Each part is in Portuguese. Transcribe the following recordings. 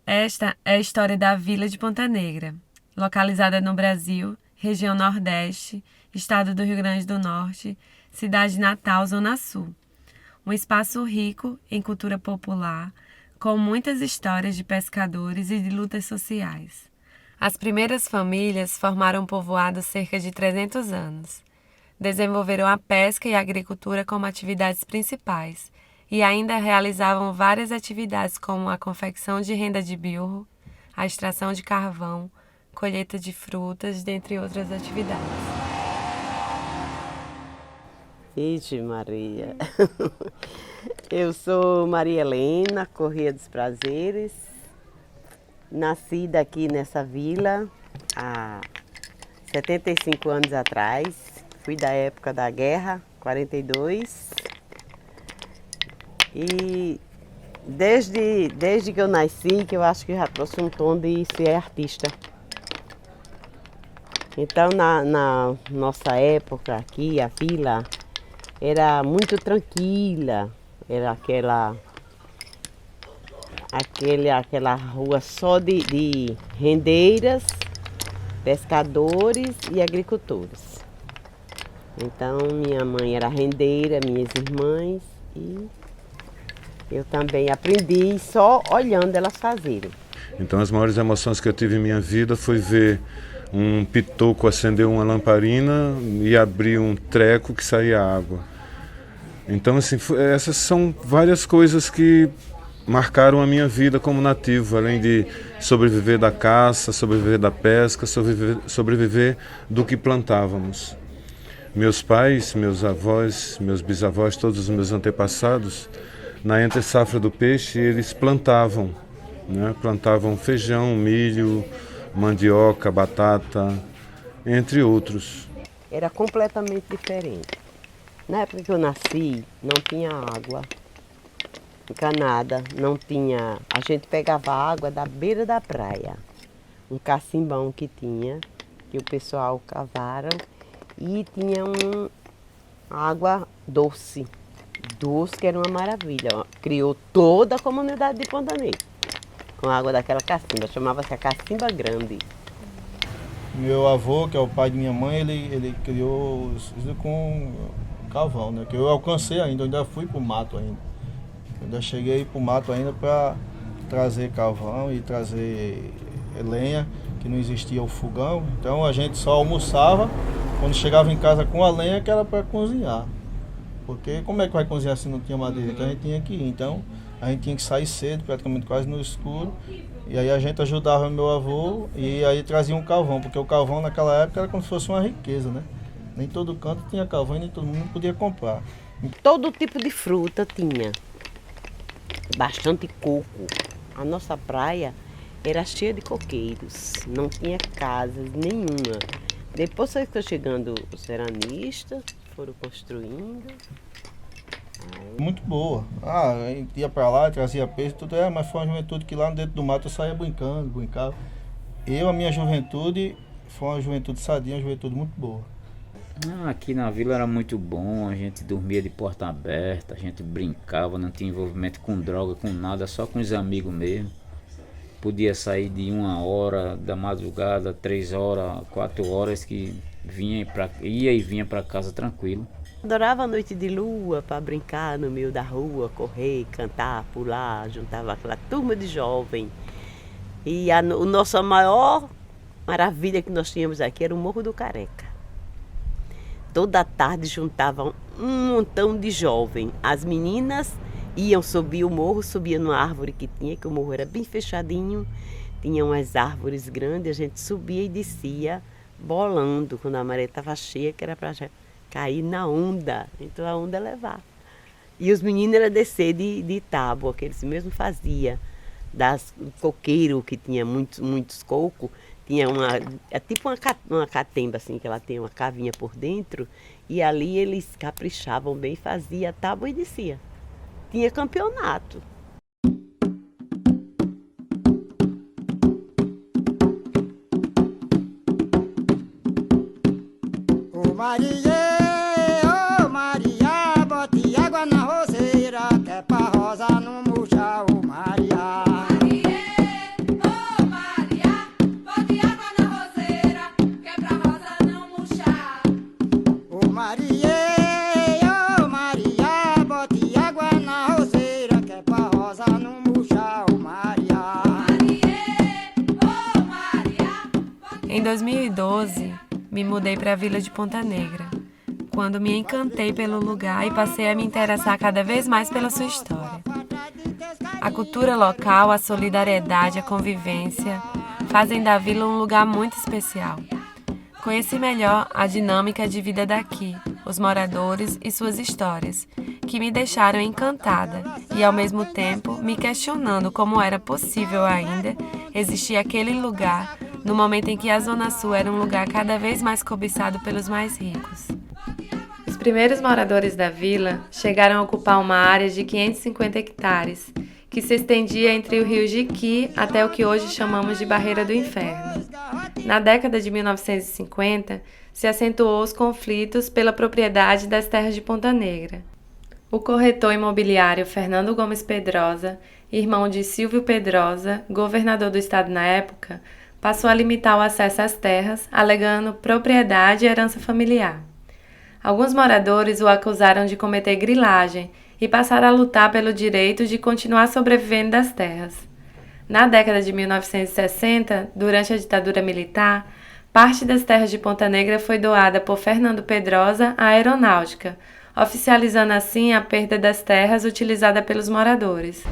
Esta é a história da Vila de Ponta Negra, localizada no Brasil, região Nordeste, estado do Rio Grande do Norte, cidade natal, Zona Sul. Um espaço rico em cultura popular, com muitas histórias de pescadores e de lutas sociais. As primeiras famílias formaram um povoado há cerca de 300 anos. Desenvolveram a pesca e a agricultura como atividades principais e ainda realizavam várias atividades como a confecção de renda de bilro, a extração de carvão, colheita de frutas, dentre outras atividades. Ixi, Maria. Eu sou Maria Helena Corrêa dos Prazeres, nascida aqui nessa vila há 75 anos atrás. Fui da época da guerra, 42. E desde que eu nasci, que eu acho que já trouxe um tom de ser artista. Então, na nossa época aqui, a vila era muito tranquila, era aquela rua só de rendeiras, pescadores e agricultores. Então, minha mãe era rendeira, minhas irmãs, e eu também aprendi só olhando elas fazerem. Então, as maiores emoções que eu tive em minha vida foi ver um pitoco acender uma lamparina e abrir um treco que saía água. Então, assim, essas são várias coisas que marcaram a minha vida como nativo, além de sobreviver da caça, sobreviver da pesca, sobreviver do que plantávamos. Meus pais, meus avós, meus bisavós, todos os meus antepassados, na entre-safra do peixe, eles plantavam, né? Plantavam feijão, milho, mandioca, batata, entre outros. Era completamente diferente. Na época que eu nasci, não tinha água encanada, não tinha. A gente pegava água da beira da praia, um cacimbão que tinha, que o pessoal cavaram, e tinha água doce, que era uma maravilha. Criou toda a comunidade de Ponta Negra com a água daquela cacimba, chamava-se a Cacimba Grande. Meu avô, que é o pai de minha mãe, ele criou isso com carvão, né? Que eu alcancei ainda, eu ainda fui pro mato ainda. Eu ainda cheguei pro mato ainda para trazer carvão e trazer lenha, que não existia o fogão. Então a gente só almoçava quando chegava em casa com a lenha, que era para cozinhar. Porque como é que vai cozinhar se não tinha madeira? Então a gente tinha que ir. Então a gente tinha que sair cedo, praticamente quase no escuro. E aí a gente ajudava meu avô e aí trazia um carvão, porque o carvão naquela época era como se fosse uma riqueza, né? Nem todo canto tinha carvão e nem todo mundo podia comprar. Todo tipo de fruta tinha, bastante coco. A nossa praia era cheia de coqueiros, não tinha casas nenhuma. Depois foi chegando os veranistas, foram construindo. Muito boa. A gente ia pra lá, trazia peixe, tudo mas foi uma juventude que lá dentro do mato eu saía brincava. A minha juventude, foi uma juventude sadia, uma juventude muito boa. Aqui na vila era muito bom, a gente dormia de porta aberta, a gente brincava, não tinha envolvimento com droga, com nada, só com os amigos mesmo. Podia sair de 1 hora da madrugada, 3 horas, 4 horas, que ia e vinha para casa tranquilo. Adorava a noite de lua para brincar no meio da rua, correr, cantar, pular, juntava aquela turma de jovem. E a nossa maior maravilha que nós tínhamos aqui era o Morro do Careca. Toda tarde juntavam um montão de jovens. As meninas iam subir o morro, subiam numa árvore que tinha, que o morro era bem fechadinho, tinha umas árvores grandes, a gente subia e descia bolando quando a maré estava cheia, que era para cair na onda, então a onda levar. E os meninos era descer de tábua, que eles mesmo faziam, do coqueiro, que tinha muitos cocos, tinha é tipo uma catemba, assim, que ela tem uma cavinha por dentro, e ali eles caprichavam bem, fazia tábua e descia. Tinha campeonato. Ô Maria, bote água na roseira, que é pra rosa não murchar, ô Maria. Em 2012, me mudei para a Vila de Ponta Negra, quando me encantei pelo lugar e passei a me interessar cada vez mais pela sua história. A cultura local, a solidariedade, a convivência fazem da vila um lugar muito especial. Conheci melhor a dinâmica de vida daqui, os moradores e suas histórias, que me deixaram encantada e, ao mesmo tempo, me questionando como era possível ainda existir aquele lugar no momento em que a Zona Sul era um lugar cada vez mais cobiçado pelos mais ricos. Os primeiros moradores da vila chegaram a ocupar uma área de 550 hectares, que se estendia entre o rio Jiqui até o que hoje chamamos de Barreira do Inferno. Na década de 1950, se acentuou os conflitos pela propriedade das terras de Ponta Negra. O corretor imobiliário Fernando Gomes Pedrosa, irmão de Silvio Pedrosa, governador do estado na época, passou a limitar o acesso às terras, alegando propriedade e herança familiar. Alguns moradores o acusaram de cometer grilagem e passaram a lutar pelo direito de continuar sobrevivendo das terras. Na década de 1960, durante a ditadura militar, parte das terras de Ponta Negra foi doada por Fernando Pedrosa à aeronáutica, oficializando assim a perda das terras utilizada pelos moradores.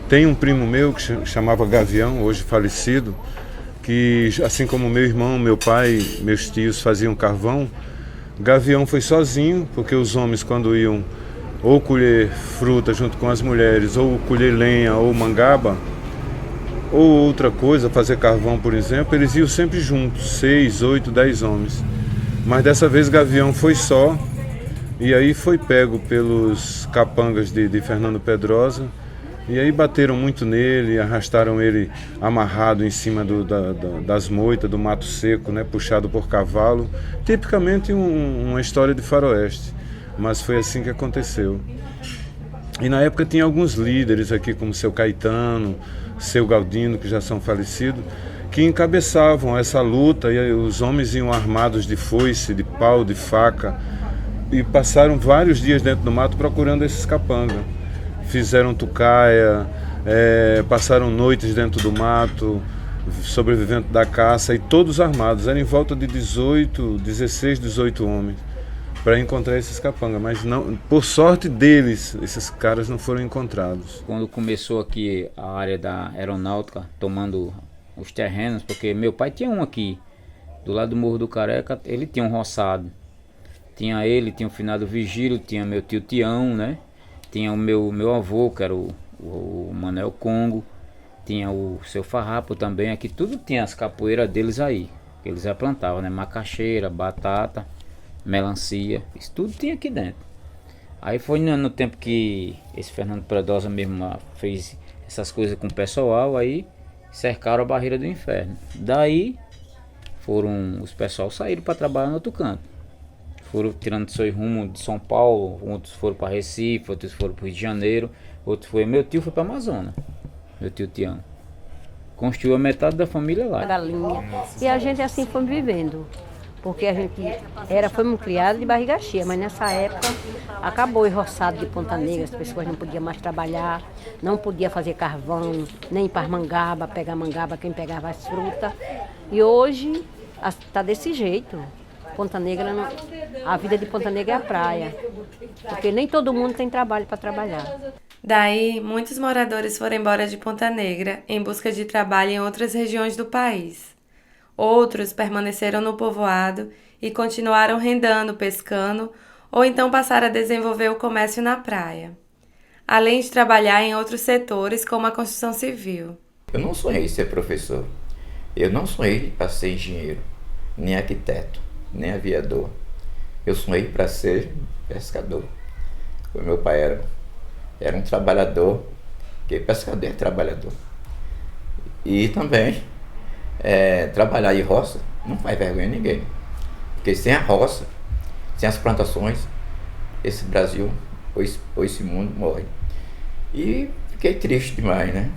Tem um primo meu que chamava Gavião, hoje falecido, que assim como meu irmão, meu pai, meus tios faziam carvão, Gavião foi sozinho, porque os homens quando iam ou colher fruta junto com as mulheres, ou colher lenha ou mangaba, ou outra coisa, fazer carvão, por exemplo, eles iam sempre juntos, 6, 8, 10 homens. Mas dessa vez Gavião foi só, e aí foi pego pelos capangas de Fernando Pedrosa, e aí bateram muito nele, arrastaram ele amarrado em cima das moitas, do mato seco, né, puxado por cavalo, tipicamente uma história de faroeste. Mas foi assim que aconteceu. E na época tinha alguns líderes aqui, como seu Caetano, seu Galdino, que já são falecidos, que encabeçavam essa luta, e os homens iam armados de foice, de pau, de faca, e passaram vários dias dentro do mato procurando esses capangas. Fizeram tucaia, passaram noites dentro do mato, sobrevivendo da caça, e todos armados. Eram em volta de 16, 18 homens, para encontrar esses capangas, mas não, por sorte deles, esses caras não foram encontrados. Quando começou aqui a área da aeronáutica, tomando os terrenos, porque meu pai tinha um aqui, do lado do Morro do Careca, ele tinha um roçado. Tinha ele, tinha o finado Vigílio, tinha meu tio Tião, né? Tinha o meu avô, que era o Manuel Congo, tinha o seu Farrapo também, aqui tudo tinha as capoeiras deles aí, que eles já plantavam, né? Macaxeira, batata, melancia, isso tudo tinha aqui dentro. Aí foi no tempo que esse Fernando Pedrosa mesmo fez essas coisas com o pessoal, aí cercaram a Barreira do Inferno. Daí os pessoal saíram para trabalhar no outro canto. Foram tirando seu rumo de São Paulo, outros foram para Recife, outros foram para o Rio de Janeiro, meu tio foi para Amazonas, meu tio Tião. Construiu a metade da família lá. Galinha. E a gente assim foi vivendo. Porque a gente fomos criados de barriga cheia, mas nessa época acabou o roçado de Ponta Negra, as pessoas não podiam mais trabalhar, não podia fazer carvão, nem ir para mangaba, pegar mangaba, quem pegava as frutas. E hoje está desse jeito. Ponta Negra, a vida de Ponta Negra é a praia, porque nem todo mundo tem trabalho para trabalhar. Daí, muitos moradores foram embora de Ponta Negra em busca de trabalho em outras regiões do país. Outros permaneceram no povoado e continuaram rendando, pescando, ou então passaram a desenvolver o comércio na praia, além de trabalhar em outros setores como a construção civil. Eu não sonhei ser professor, eu não sonhei para ser engenheiro, nem arquiteto, nem aviador. Eu sonhei para ser pescador. O meu pai era um trabalhador, porque pescador é trabalhador. E também trabalhar em roça não faz vergonha a ninguém, porque sem a roça, sem as plantações, esse Brasil ou esse mundo morre. E fiquei triste demais, né?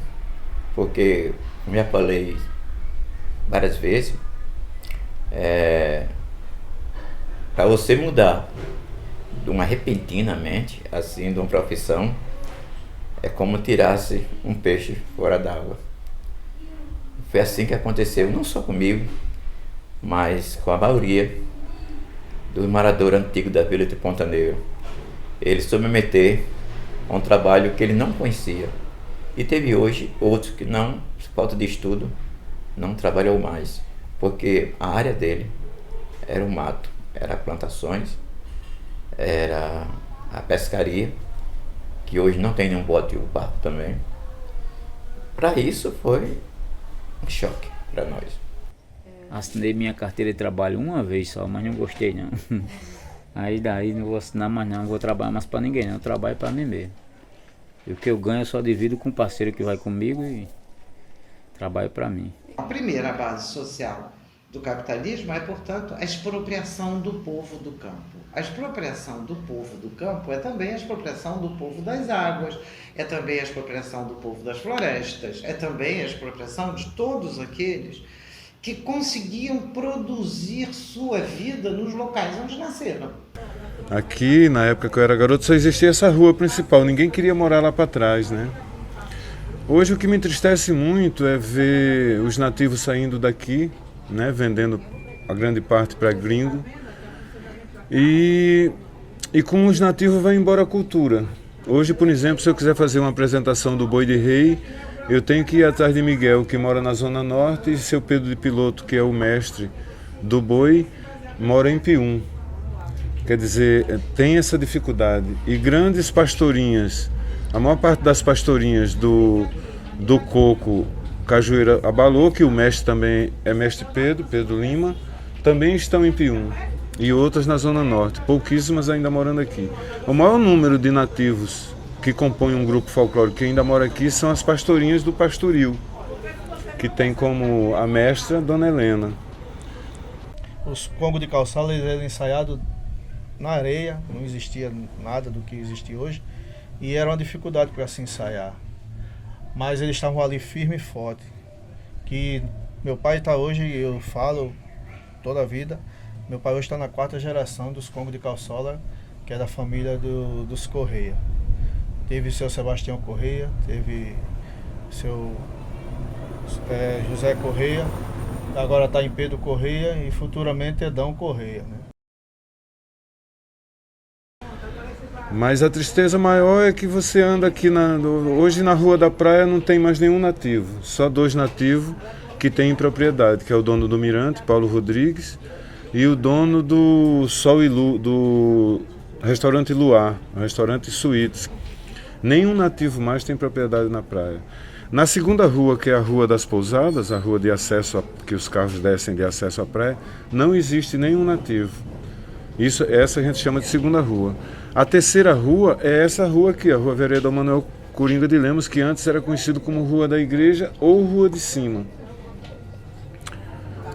Porque, como já falei várias vezes, para você mudar de uma repentinamente, assim, de uma profissão, é como tirasse um peixe fora d'água. Foi assim que aconteceu, não só comigo, mas com a maioria dos moradores antigos da vila de Ponta Negra. Ele submeter a um trabalho que ele não conhecia. E teve hoje outros que não, por falta de estudo, não trabalhou mais, porque a área dele era o mato, era plantações, era a pescaria, que hoje não tem nenhum bote e um barco também. Para isso foi um choque para nós. Assinei minha carteira de trabalho uma vez só, mas não gostei não. Aí daí não vou assinar mais não vou trabalhar mais para ninguém não, eu trabalho para mim mesmo. E o que eu ganho eu só divido com o parceiro que vai comigo e trabalho para mim. A primeira base social do capitalismo é, portanto, a expropriação do povo do campo. A expropriação do povo do campo é também a expropriação do povo das águas, é também a expropriação do povo das florestas, é também a expropriação de todos aqueles que conseguiam produzir sua vida nos locais onde nasceram. Aqui, na época que eu era garoto, só existia essa rua principal, ninguém queria morar lá para trás, né? Hoje o que me entristece muito é ver os nativos saindo daqui, né, vendendo a grande parte para gringo. E com os nativos vai embora a cultura. Hoje, por exemplo, se eu quiser fazer uma apresentação do Boi de Rei, eu tenho que ir atrás de Miguel, que mora na Zona Norte, e seu Pedro de Piloto, que é o mestre do boi, mora em Pium. Quer dizer, tem essa dificuldade. E grandes pastorinhas, a maior parte das pastorinhas do coco Cajueira Abalô, que o mestre também é mestre Pedro Lima, também estão em Pium. E outras na Zona Norte, pouquíssimas ainda morando aqui. O maior número de nativos que compõem um grupo folclórico que ainda mora aqui são as pastorinhas do Pastoril, que tem como a mestra Dona Helena. Os congos de calçada eles eram ensaiados na areia, não existia nada do que existe hoje, e era uma dificuldade para se ensaiar. Mas eles estavam ali firme e forte. Que meu pai está hoje, eu falo toda a vida, meu pai hoje está na 4ª geração dos congos de calçola, que é da família dos Correia. Teve seu Sebastião Correia, teve seu José Correia, agora está em Pedro Correia e futuramente Edão Correia, né? Mas a tristeza maior é que você anda aqui, hoje na Rua da Praia não tem mais nenhum nativo, só 2 nativos que têm propriedade, que é o dono do Mirante, Paulo Rodrigues, e o dono do Sol e Lu, do restaurante Luar, restaurante Suítes. Nenhum nativo mais tem propriedade na praia. Na segunda rua, que é a Rua das Pousadas, a rua de acesso que os carros descem de acesso à praia, não existe nenhum nativo. Essa a gente chama de segunda rua. A terceira rua é essa rua aqui, a Rua Vereador Manuel Coringa de Lemos, que antes era conhecido como Rua da Igreja ou Rua de Cima.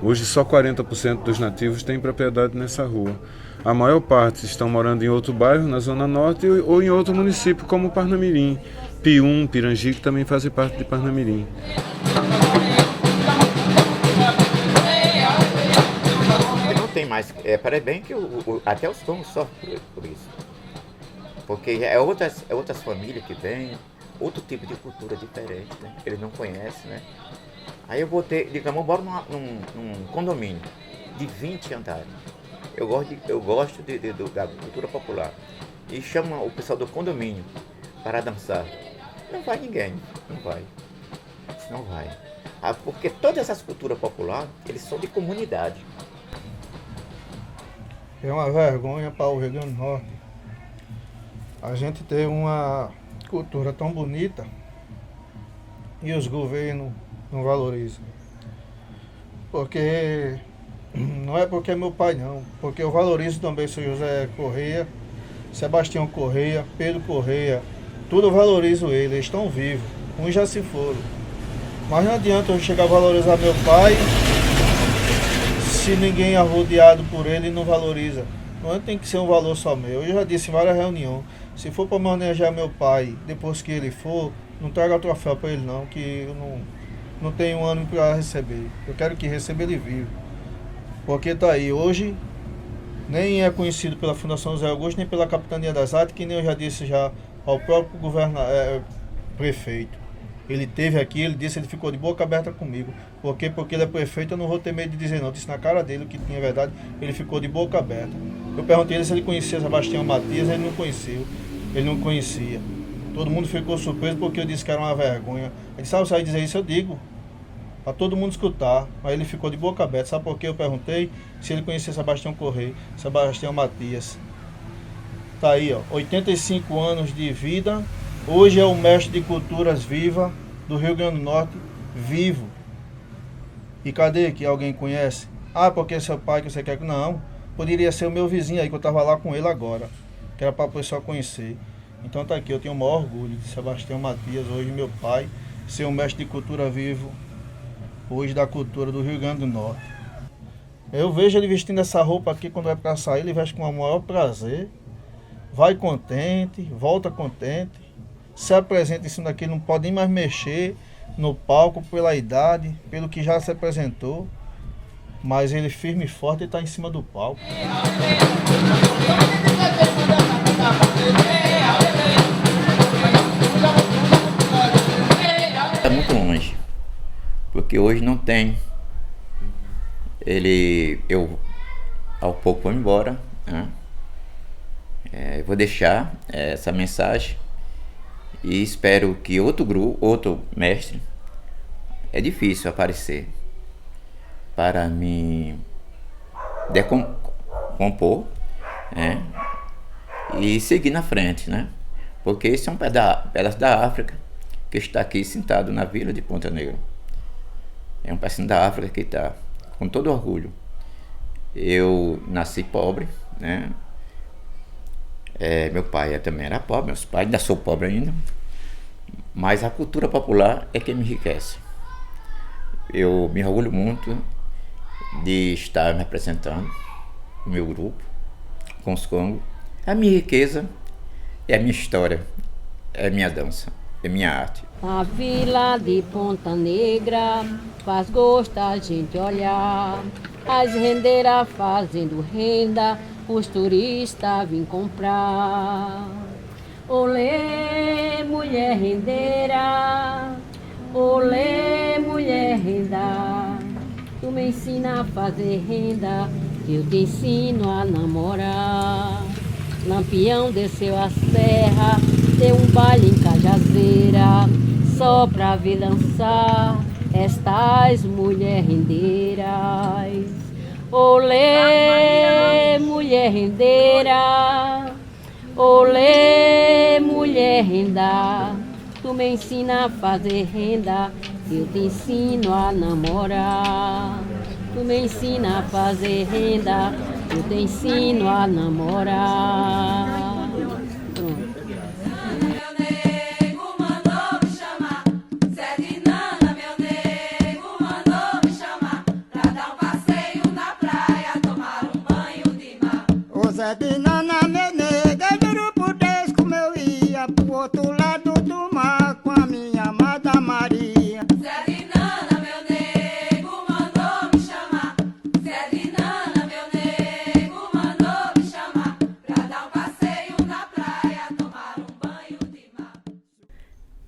Hoje só 40% dos nativos têm propriedade nessa rua. A maior parte estão morando em outro bairro, na Zona Norte, ou em outro município, como Parnamirim, Pium, Pirangi, que também fazem parte de Parnamirim. Não tem mais, parece bem que até os tons sofrem por isso. Porque é outras famílias que vêm, outro tipo de cultura diferente, né? Eles não conhecem, né? Aí eu digamos, eu moro num condomínio de 20 andares. Eu gosto da cultura popular. E chama o pessoal do condomínio para dançar. Não vai ninguém, não vai. Não vai. Porque todas essas culturas populares, eles são de comunidade. É uma vergonha para o Rio Grande do Norte. A gente tem uma cultura tão bonita e os governos não valorizam. Porque não é porque é meu pai não, porque eu valorizo também o seu José Correia, Sebastião Correia, Pedro Correia, tudo eu valorizo eles estão vivos, uns já se foram. Mas não adianta eu chegar a valorizar meu pai se ninguém é rodeado por ele e não valoriza. Não tem que ser um valor só meu. Eu já disse em várias reuniões, se for para manejar meu pai, depois que ele for, não traga o troféu para ele não, que eu não tenho ânimo para receber. Eu quero que receba ele vivo. Porque tá aí, hoje nem é conhecido pela Fundação José Augusto, nem pela Capitania das Artes, que nem eu já disse já ao próprio prefeito. Ele teve aqui, ele disse, ele ficou de boca aberta comigo. Por quê? Porque ele é prefeito, eu não vou ter medo de dizer não. Eu disse na cara dele o que tinha verdade, ele ficou de boca aberta. Eu perguntei ele se ele conhecia Sebastião Matias, ele não conheceu, ele não conhecia. Todo mundo ficou surpreso porque eu disse que era uma vergonha. Ele disse, você vai dizer isso? Eu digo, para todo mundo escutar. Mas ele ficou de boca aberta. Sabe por quê? Eu perguntei se ele conhecia Sebastião Correia, Sebastião Matias. Tá aí, ó, 85 anos de vida. Hoje é o mestre de culturas viva do Rio Grande do Norte, vivo. E cadê que alguém conhece? Ah, porque é seu pai que você quer que... Não, poderia ser o meu vizinho aí, que eu estava lá com ele agora. Que era para o pessoal conhecer. Então tá aqui, eu tenho o maior orgulho de Sebastião Matias, hoje meu pai, ser o mestre de cultura vivo, hoje da cultura do Rio Grande do Norte. Eu vejo ele vestindo essa roupa aqui, quando vai para sair, ele veste com o maior prazer. Vai contente, volta contente. Se apresenta em cima daqui, não pode nem mais mexer no palco pela idade, pelo que já se apresentou. Mas ele firme e forte está em cima do palco. Está muito longe, porque hoje não tem. Eu ao pouco vou embora, né? Eu vou deixar essa mensagem e espero que outro mestre, é difícil aparecer para me decompor, né? E seguir na frente, né? Porque esse é um pedaço da África que está aqui sentado na vila de Ponta Negra. É um pedacinho da África que está com todo orgulho. Eu nasci pobre, né? Meu pai também era pobre, meus pais ainda sou pobre ainda, mas a cultura popular é que me enriquece. Eu me orgulho muito de estar me apresentando, o meu grupo, com os Congos. A minha riqueza é a minha história, é a minha dança, é a minha arte. A vila de Ponta Negra faz gosto a gente olhar, as rendeiras fazendo renda, os turistas vêm comprar. Olê, mulher rendeira, olê, mulher renda, tu me ensina a fazer renda, que eu te ensino a namorar. Lampião desceu a serra, deu um baile em Cajazeira, só pra ver dançar estas mulher rendeiras. Olê, mulher rendeira, olê, mulher renda, tu me ensina a fazer renda, eu te ensino a namorar. Tu me ensina a fazer renda, eu te ensino a namorar. Pronto. Zé de Nana, meu nega, juro por Deus como eu ia pro outro lado do mar com a minha amada Maria. Zé de Nana, meu nego, mandou me chamar. Zé de Nana, meu nego, mandou me chamar pra dar um passeio na praia, tomar um banho de mar.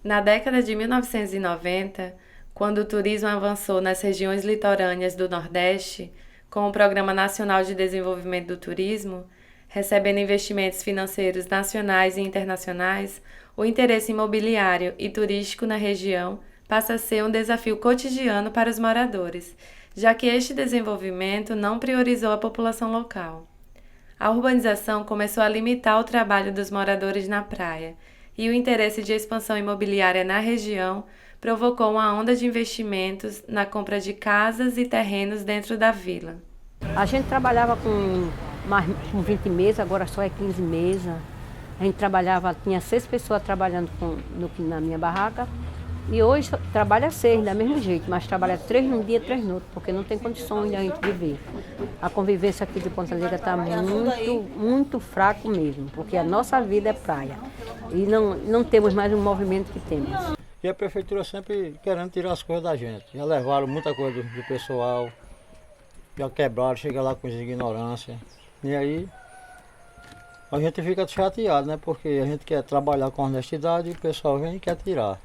Na década de 1990, quando o turismo avançou nas regiões litorâneas do Nordeste, com o Programa Nacional de Desenvolvimento do Turismo, recebendo investimentos financeiros nacionais e internacionais, o interesse imobiliário e turístico na região passa a ser um desafio cotidiano para os moradores, já que este desenvolvimento não priorizou a população local. A urbanização começou a limitar o trabalho dos moradores na praia, e o interesse de expansão imobiliária na região provocou uma onda de investimentos na compra de casas e terrenos dentro da vila. A gente trabalhava com 20 mesas, agora só é 15 mesas. A gente trabalhava, tinha 6 pessoas trabalhando na minha barraca. E hoje trabalha 6, da mesmo jeito, mas trabalha 3 num dia, 3 no outro, porque não tem condições de a gente viver. A convivência aqui de Ponta Negra está muito fraco mesmo, porque a nossa vida é praia. E não temos mais o movimento que temos. E a prefeitura sempre querendo tirar as coisas da gente. Já levaram muita coisa do pessoal, já quebraram, chega lá com ignorância. E aí a gente fica chateado, né? Porque a gente quer trabalhar com honestidade e o pessoal vem e quer tirar.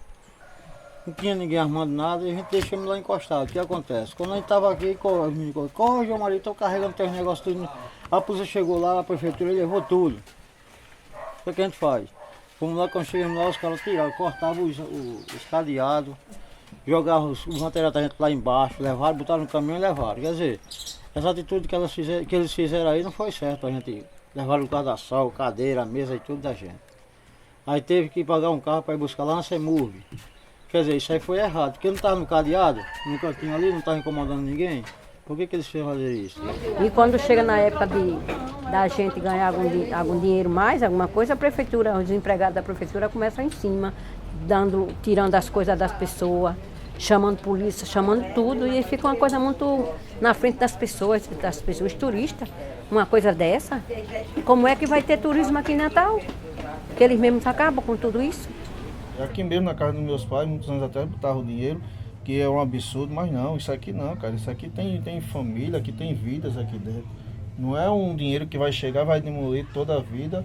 não tinha ninguém armando nada e a gente deixamos lá encostado. O que acontece? Quando a gente estava aqui, os meninos corre, João Maria, estou carregando teus negócios tudo. A polícia chegou lá, a prefeitura levou tudo. O que a gente faz? Fomos lá, quando chegamos lá, os caras tiraram, cortavam os cadeados, jogavam os materiais da gente lá embaixo, levaram, botaram no caminhão e levaram. Quer dizer, essa atitude que eles fizeram aí não foi certo, a gente levaram o guarda-sol, cadeira, a mesa e tudo da gente. Aí teve que pagar um carro para ir buscar lá na Semurg. Quer dizer, isso aí foi errado, porque não estava no cadeado, no cantinho ali, não estava incomodando ninguém. Por que eles fizeram fazer isso? E quando chega na época da gente ganhar algum dinheiro mais, alguma coisa, a prefeitura, os empregados da prefeitura começam em cima, tirando as coisas das pessoas, chamando polícia, chamando tudo, e fica uma coisa muito na frente das pessoas turistas, uma coisa dessa. Como é que vai ter turismo aqui em Natal? Que eles mesmos acabam com tudo isso. Aqui mesmo na casa dos meus pais, muitos anos atrás, botavam dinheiro, que é um absurdo, mas não, isso aqui não, cara. Isso aqui tem família, aqui tem vidas aqui dentro. Não é um dinheiro que vai chegar, vai demolir toda a vida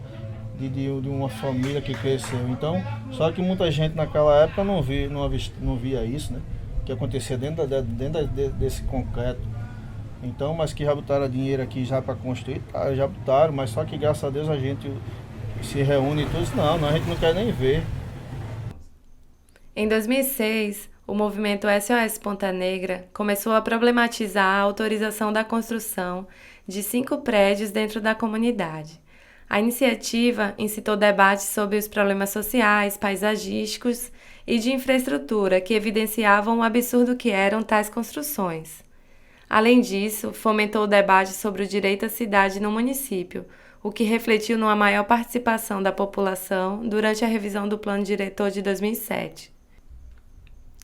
de uma família que cresceu. Então, só que muita gente naquela época não via isso, né? Que acontecia dentro desse concreto. Então, mas que já botaram dinheiro aqui já para construir, já botaram, mas só que graças a Deus a gente se reúne e tudo. Não, a gente não quer nem ver. Em 2006, o movimento SOS Ponta Negra começou a problematizar a autorização da construção de 5 prédios dentro da comunidade. A iniciativa incitou debates sobre os problemas sociais, paisagísticos e de infraestrutura que evidenciavam o absurdo que eram tais construções. Além disso, fomentou o debate sobre o direito à cidade no município, o que refletiu numa maior participação da população durante a revisão do Plano Diretor de 2007.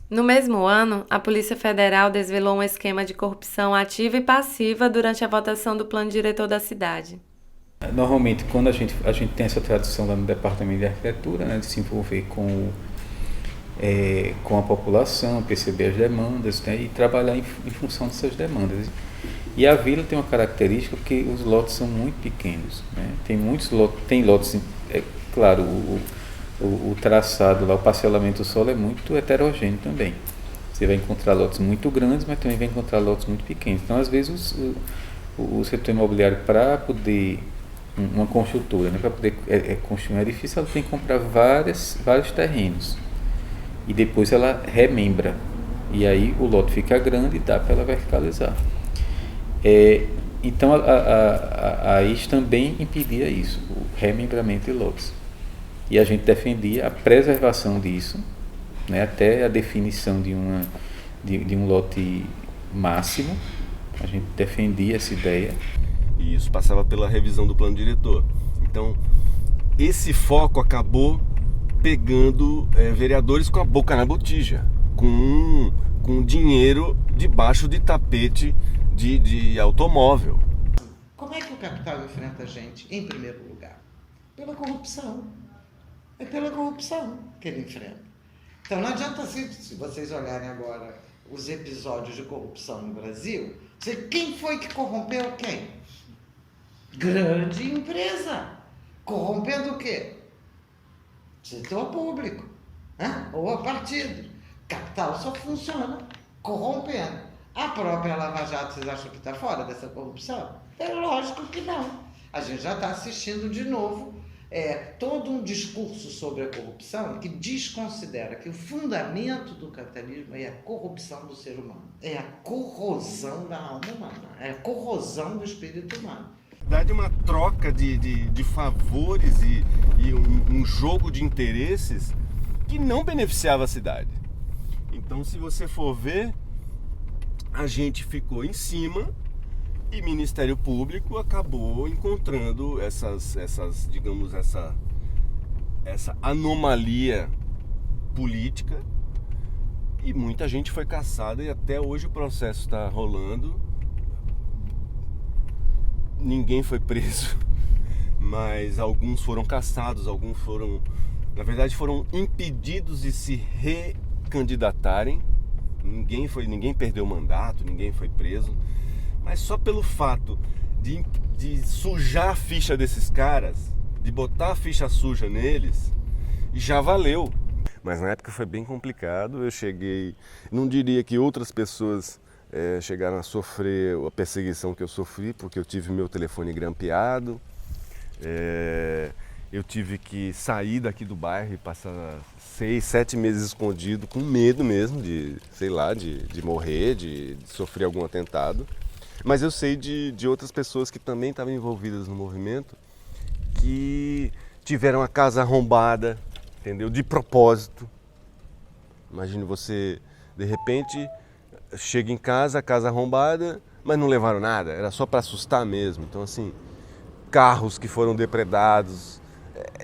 No mesmo ano, a Polícia Federal desvelou um esquema de corrupção ativa e passiva durante a votação do Plano Diretor da cidade. Normalmente, quando a gente tem essa tradição lá no Departamento de Arquitetura, né, de se envolver com a população, perceber as demandas, né, e trabalhar em função dessas demandas. E a vila tem uma característica porque os lotes são muito pequenos, né? Tem muitos lotes, claro, o traçado lá, o parcelamento do solo é muito heterogêneo também. Você vai encontrar lotes muito grandes, mas também vai encontrar lotes muito pequenos. Então, às vezes, o setor imobiliário, para poder, uma construtora, né, para poder construir um edifício, ela tem que comprar vários terrenos. E depois ela remembra. E aí o lote fica grande e dá para ela verticalizar. Então, a IS também impedia isso, o remembramento de lotes. E a gente defendia a preservação disso, né, até a definição de um lote máximo. A gente defendia essa ideia. E isso passava pela revisão do plano diretor. Então, esse foco acabou pegando vereadores com a boca na botija, com dinheiro debaixo de tapete de automóvel. Como é que o capital enfrenta a gente, em primeiro lugar? Pela corrupção. É pela corrupção que ele enfrenta. Então não adianta, se vocês olharem agora os episódios de corrupção no Brasil, quem foi que corrompeu quem? Grande empresa. Corrompendo o quê? Setor público, né? Ou a partido. Capital só funciona corrompendo. A própria Lava Jato, vocês acham que está fora dessa corrupção? É lógico que não. A gente já está assistindo de novo todo um discurso sobre a corrupção que desconsidera que o fundamento do capitalismo é a corrupção do ser humano, é a corrosão da alma humana, é a corrosão do espírito humano. Na verdade, uma troca de favores e um jogo de interesses que não beneficiava a cidade. Então, se você for ver, a gente ficou em cima e o Ministério Público acabou encontrando essa anomalia política e muita gente foi caçada e até hoje o processo está rolando. Ninguém foi preso, mas alguns foram caçados, alguns foram, na verdade, foram impedidos de se recandidatarem. Ninguém perdeu o mandato, ninguém foi preso. Mas só pelo fato de sujar a ficha desses caras, de botar a ficha suja neles, já valeu. Mas na época foi bem complicado. Eu cheguei, não diria que outras pessoas chegaram a sofrer a perseguição que eu sofri, porque eu tive meu telefone grampeado. Eu tive que sair daqui do bairro e passar 6, 7 meses escondido, com medo mesmo de, sei lá, de morrer, de sofrer algum atentado. Mas eu sei de outras pessoas que também estavam envolvidas no movimento, que tiveram a casa arrombada, entendeu? De propósito. Imagine você, de repente, chega em casa, a casa arrombada, mas não levaram nada, era só para assustar mesmo. Então, assim, carros que foram depredados.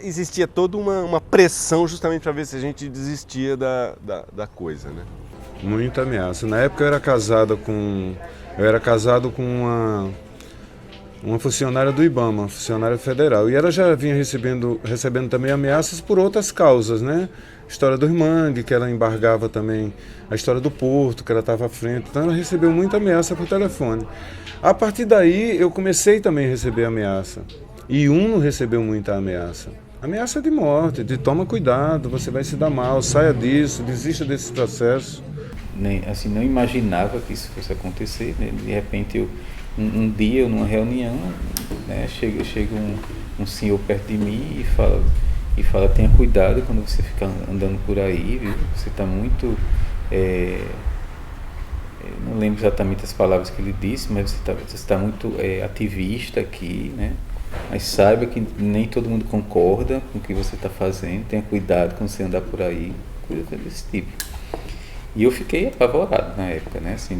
Existia toda uma pressão justamente para ver se a gente desistia da coisa, né? Muita ameaça. Na época eu era casado com uma funcionária do IBAMA, funcionária federal. E ela já vinha recebendo também ameaças por outras causas, né? História do mangue, que ela embargava também, a história do porto, que ela estava à frente. Então ela recebeu muita ameaça por telefone. A partir daí eu comecei também a receber ameaça. E Uno recebeu muita ameaça. Ameaça de morte, de toma cuidado, você vai se dar mal, saia disso, desista desse processo. Assim, não imaginava que isso fosse acontecer, né? De repente, um dia, numa reunião, né, chega um senhor perto de mim e fala, tenha cuidado quando você ficar andando por aí, viu? Você está muito... não lembro exatamente as palavras que ele disse, mas você está muito ativista aqui, né? Mas saiba que nem todo mundo concorda com o que você está fazendo, tenha cuidado quando você andar por aí, coisa desse tipo. E eu fiquei apavorado na época, né? Assim,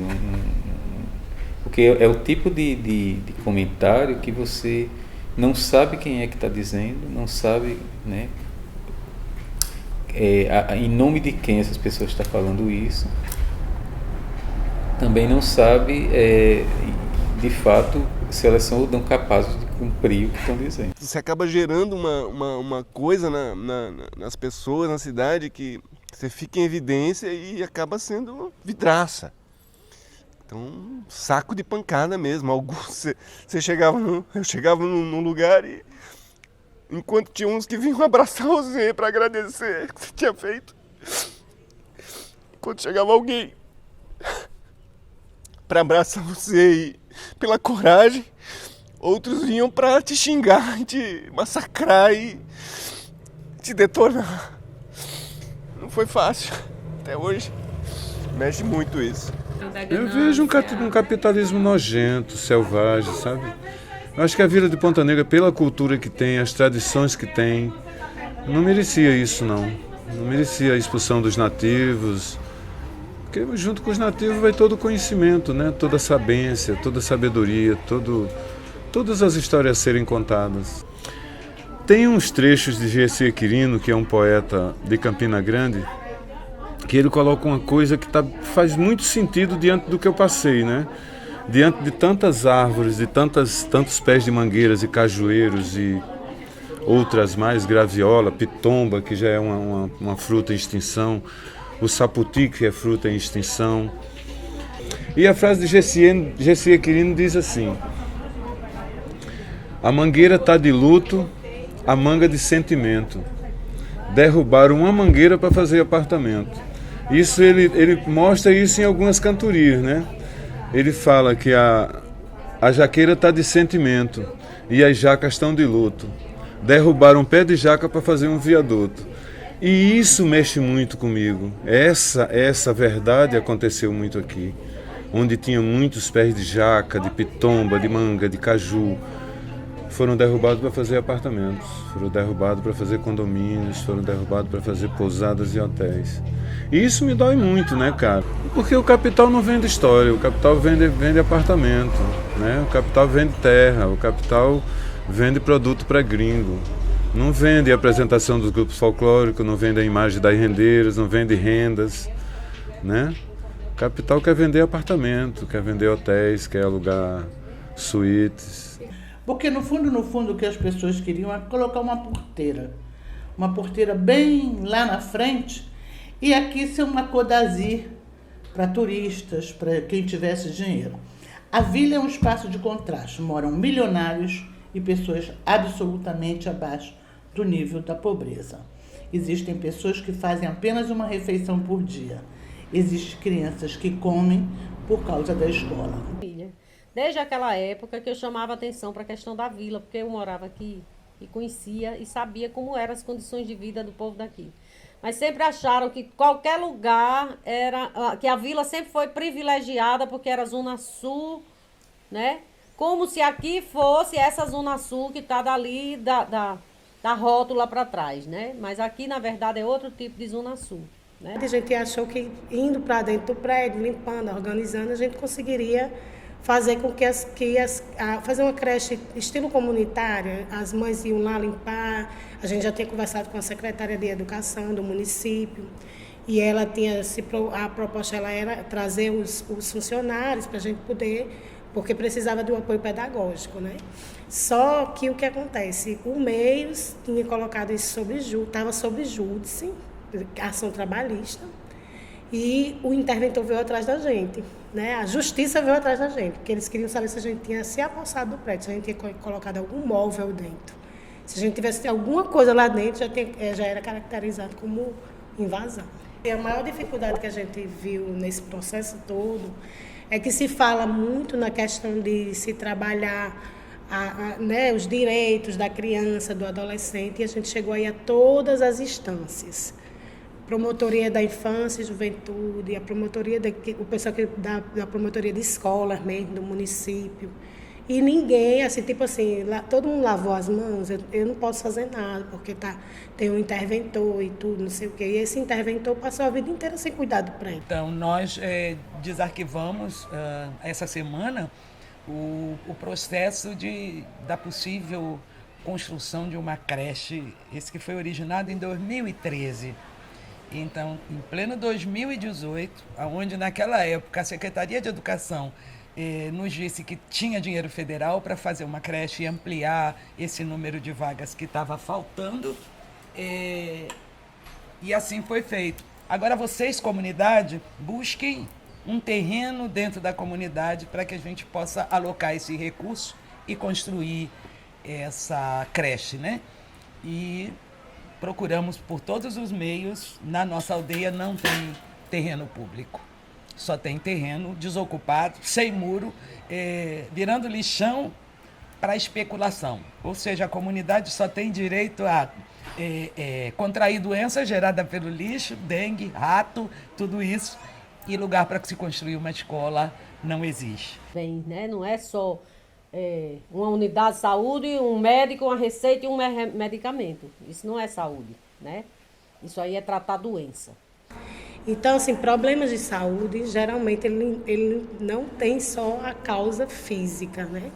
porque é o tipo de comentário que você não sabe quem é que está dizendo, não sabe, né? Em nome de quem essas pessoas estão falando isso. Também não sabe, de fato, se elas são ou não capazes de cumprir o que estão dizendo. Você acaba gerando uma coisa nas pessoas, na cidade, que você fica em evidência e acaba sendo vidraça. Então, saco de pancada mesmo. Eu chegava num lugar e, enquanto tinha uns que vinham abraçar você para agradecer o que você tinha feito, enquanto chegava alguém para abraçar você e pela coragem, outros vinham para te xingar, te massacrar e te detonar. Não foi fácil, até hoje mexe muito isso. Eu vejo um capitalismo nojento, selvagem, sabe? Eu acho que a Vila de Ponta Negra, pela cultura que tem, as tradições que tem, não merecia isso, não. Não merecia a expulsão dos nativos, porque junto com os nativos vai todo o conhecimento, né? Toda a sabência, toda a sabedoria, todas as histórias a serem contadas. Tem uns trechos de Gessie Quirino, que é um poeta de Campina Grande, que ele coloca uma coisa que faz muito sentido diante do que eu passei, né? Diante de tantas árvores, de tantos pés de mangueiras e cajueiros e outras mais, graviola, pitomba, que já é uma fruta em extinção, o saputi, que é fruta em extinção. E a frase de Gessie Quirino diz assim: a mangueira está de luto, a manga de sentimento. Derrubaram uma mangueira para fazer apartamento. Isso ele mostra isso em algumas cantorias, né? Ele fala que a jaqueira está de sentimento e as jacas estão de luto. Derrubaram um pé de jaca para fazer um viaduto. E isso mexe muito comigo. Essa verdade aconteceu muito aqui, onde tinha muitos pés de jaca, de pitomba, de manga, de caju. Foram derrubados para fazer apartamentos, foram derrubados para fazer condomínios, foram derrubados para fazer pousadas e hotéis. E isso me dói muito, né, cara? Porque o capital não vende história, o capital vende apartamento, né? O capital vende terra, o capital vende produto para gringo. Não vende a apresentação dos grupos folclóricos, não vende a imagem das rendeiras, não vende rendas, né? O capital quer vender apartamento, quer vender hotéis, quer alugar suítes. Porque no fundo o que as pessoas queriam era colocar uma porteira bem lá na frente, e aqui ser uma codazir para turistas, para quem tivesse dinheiro. A vila é um espaço de contraste, moram milionários e pessoas absolutamente abaixo do nível da pobreza. Existem pessoas que fazem apenas uma refeição por dia. Existem crianças que comem por causa da escola. Desde aquela época que eu chamava atenção para a questão da vila, porque eu morava aqui e conhecia e sabia como eram as condições de vida do povo daqui. Mas sempre acharam que qualquer lugar que a vila sempre foi privilegiada porque era Zona Sul, né? Como se aqui fosse essa Zona Sul que está dali da rótula para trás, né? Mas aqui, na verdade, é outro tipo de Zona Sul, né? A gente achou que indo para dentro do prédio, limpando, organizando, a gente conseguiria fazer com que fazer uma creche estilo comunitária. As mães iam lá limpar, a gente já tinha conversado com a secretária de Educação do município, e ela tinha, a proposta ela era trazer os funcionários para a gente poder, porque precisava de um apoio pedagógico, né? Só que o que acontece, o MEIOS tinha colocado isso estava sob júdice, ação trabalhista, e o interventor veio atrás da gente, né? A justiça veio atrás da gente, porque eles queriam saber se a gente tinha se apossado do prédio, se a gente tinha colocado algum móvel dentro. Se a gente tivesse alguma coisa lá dentro, já era caracterizado como invasão. E a maior dificuldade que a gente viu nesse processo todo é que se fala muito na questão de se trabalhar né, os direitos da criança, do adolescente, e a gente chegou aí a todas as instâncias. Promotoria da Infância e Juventude, a promotoria o pessoal da promotoria de escolas mesmo, do município. E ninguém, assim, tipo assim, todo mundo lavou as mãos, eu não posso fazer nada, porque tem um interventor e tudo, não sei o quê. E esse interventor passou a vida inteira sem cuidar do prédio. Então, nós desarquivamos essa semana o processo da possível construção de uma creche, esse que foi originado em 2013. Então, em pleno 2018, onde naquela época a Secretaria de Educação nos disse que tinha dinheiro federal para fazer uma creche e ampliar esse número de vagas que estava faltando, e assim foi feito. Agora vocês, comunidade, busquem um terreno dentro da comunidade para que a gente possa alocar esse recurso e construir essa creche, né? E procuramos por todos os meios. Na nossa aldeia não tem terreno público, só tem terreno desocupado, sem muro, virando lixão para especulação. Ou seja, a comunidade só tem direito a contrair doença gerada pelo lixo, dengue, rato, tudo isso, e lugar para se construir uma escola não existe. Bem, né? Não é só uma unidade de saúde, um médico, uma receita e um medicamento. Isso não é saúde, né? Isso aí é tratar doença. Então, assim, problemas de saúde, geralmente, ele não tem só a causa física, né?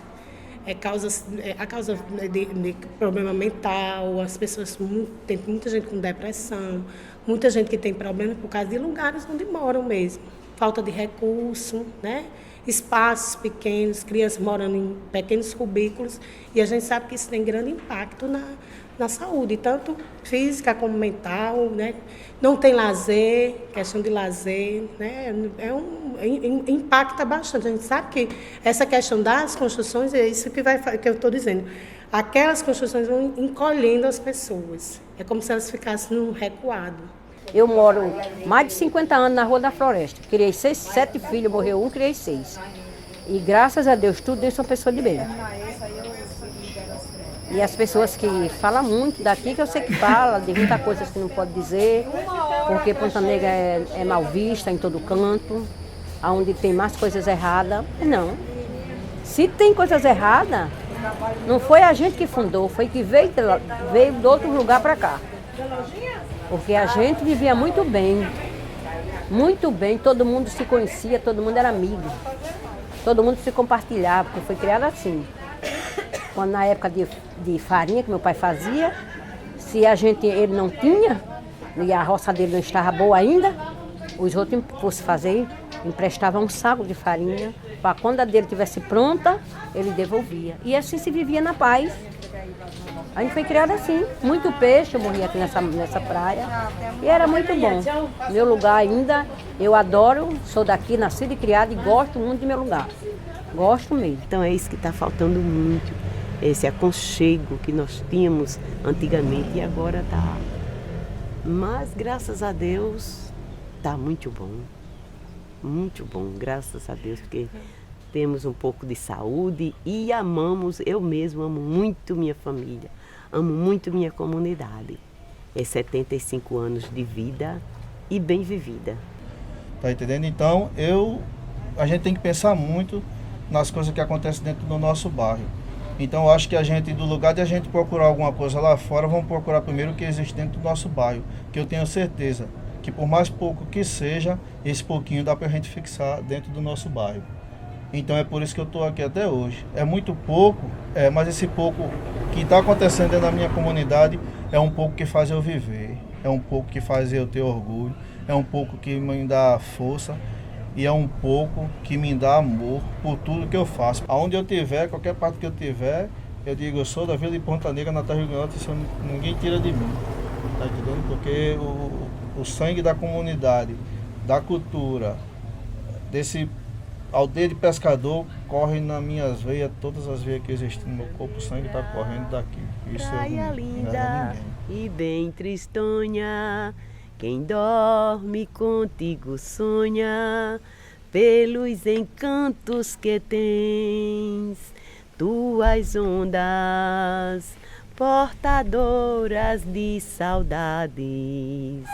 A causa de problema mental, as pessoas, tem muita gente com depressão, muita gente que tem problemas por causa de lugares onde moram mesmo. Falta de recurso, né? Espaços pequenos, crianças morando em pequenos cubículos, e a gente sabe que isso tem grande impacto na saúde, tanto física como mental, né? Não tem lazer, questão de lazer, né? Impacta bastante. A gente sabe que essa questão das construções é isso que eu estou dizendo. Aquelas construções vão encolhendo as pessoas. É como se elas ficassem num recuado. Eu moro mais de 50 anos na Rua da Floresta. Criei 7 filhos, morreu um, criei 6. E graças a Deus, tudo isso são pessoas de bem. E as pessoas que falam muito daqui, que eu sei que fala, de muitas coisas que não pode dizer, porque Ponta Negra é mal vista em todo canto, onde tem mais coisas erradas. Não. Se tem coisas erradas, não foi a gente que fundou, foi que veio de outro lugar para cá. Porque a gente vivia muito bem, todo mundo se conhecia, todo mundo era amigo, todo mundo se compartilhava, porque foi criado assim. Quando na época de farinha que meu pai fazia, se ele não tinha, e a roça dele não estava boa ainda, os outros fossem fazer, emprestavam um saco de farinha, para quando a dele estivesse pronta, ele devolvia. E assim se vivia na paz. A gente foi criado assim, muito peixe, eu morri aqui nessa praia, e era muito bom. Meu lugar ainda, eu adoro, sou daqui, nascida e criada, e gosto muito do meu lugar. Gosto mesmo. Então é isso que está faltando muito, esse aconchego que nós tínhamos antigamente e agora está Mas graças a Deus está muito bom, graças a Deus, porque temos um pouco de saúde e amamos, eu mesmo amo muito minha família, amo muito minha comunidade. É 75 anos de vida e bem vivida. Tá entendendo? Então, a gente tem que pensar muito nas coisas que acontecem dentro do nosso bairro. Então, eu acho que a gente, do lugar de a gente procurar alguma coisa lá fora, vamos procurar primeiro o que existe dentro do nosso bairro, que eu tenho certeza que por mais pouco que seja, esse pouquinho dá para a gente fixar dentro do nosso bairro. Então é por isso que eu estou aqui até hoje. É muito pouco, mas esse pouco que está acontecendo dentro da minha comunidade é um pouco que faz eu viver, é um pouco que faz eu ter orgulho, é um pouco que me dá força e é um pouco que me dá amor por tudo que eu faço. Aonde eu estiver, qualquer parte que eu estiver, eu digo, eu sou da Vila de Ponta Negra, Natal, Rio Grande do Norte, ninguém tira de mim, tá entendendo? Porque o sangue da comunidade, da cultura, desse aldeia de pescador, corre nas minhas veias, todas as veias que existem no meu corpo, o sangue está correndo daqui. Isso Praia linda e bem tristonha, quem dorme contigo sonha, pelos encantos que tens, tuas ondas portadoras de saudades.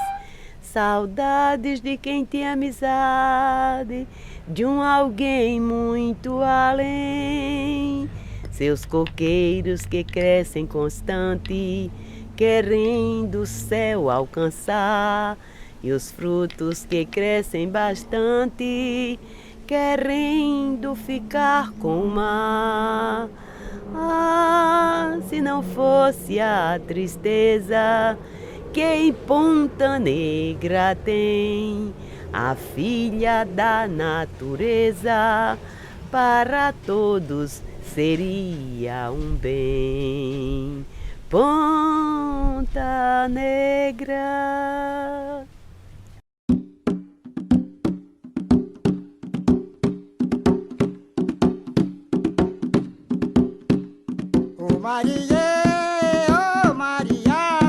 Saudades de quem tem amizade, de um alguém muito além. Seus coqueiros que crescem constante, querendo o céu alcançar. E os frutos que crescem bastante, querendo ficar com o mar. Ah, se não fosse a tristeza que em Ponta Negra tem, a filha da natureza, para todos seria um bem. Ponta Negra. Ô Maria,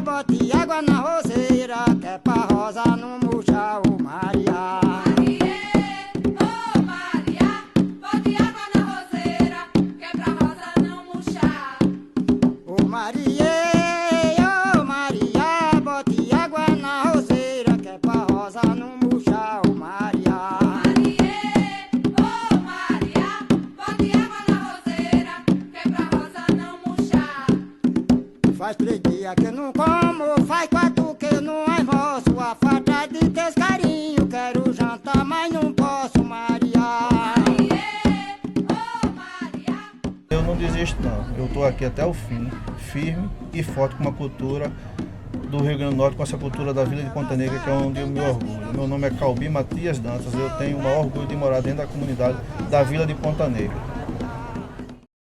bote água na roseira, que é pra rosa não murchar, ô Maria. Ô Maria, bote água na roseira, que é pra rosa não murchar, ô Maria. Faz 3 dias que eu não como, faz 4 que eu não almoço. A falta de teus carinho, quero jantar, mas não posso, Maria. Eu não desisto não, eu estou aqui até o fim, firme e forte com uma cultura do Rio Grande do Norte, com essa cultura da Vila de Ponta Negra, que é onde eu me orgulho. Meu nome é Calbi Matias Dantas, eu tenho o maior orgulho de morar dentro da comunidade da Vila de Ponta Negra.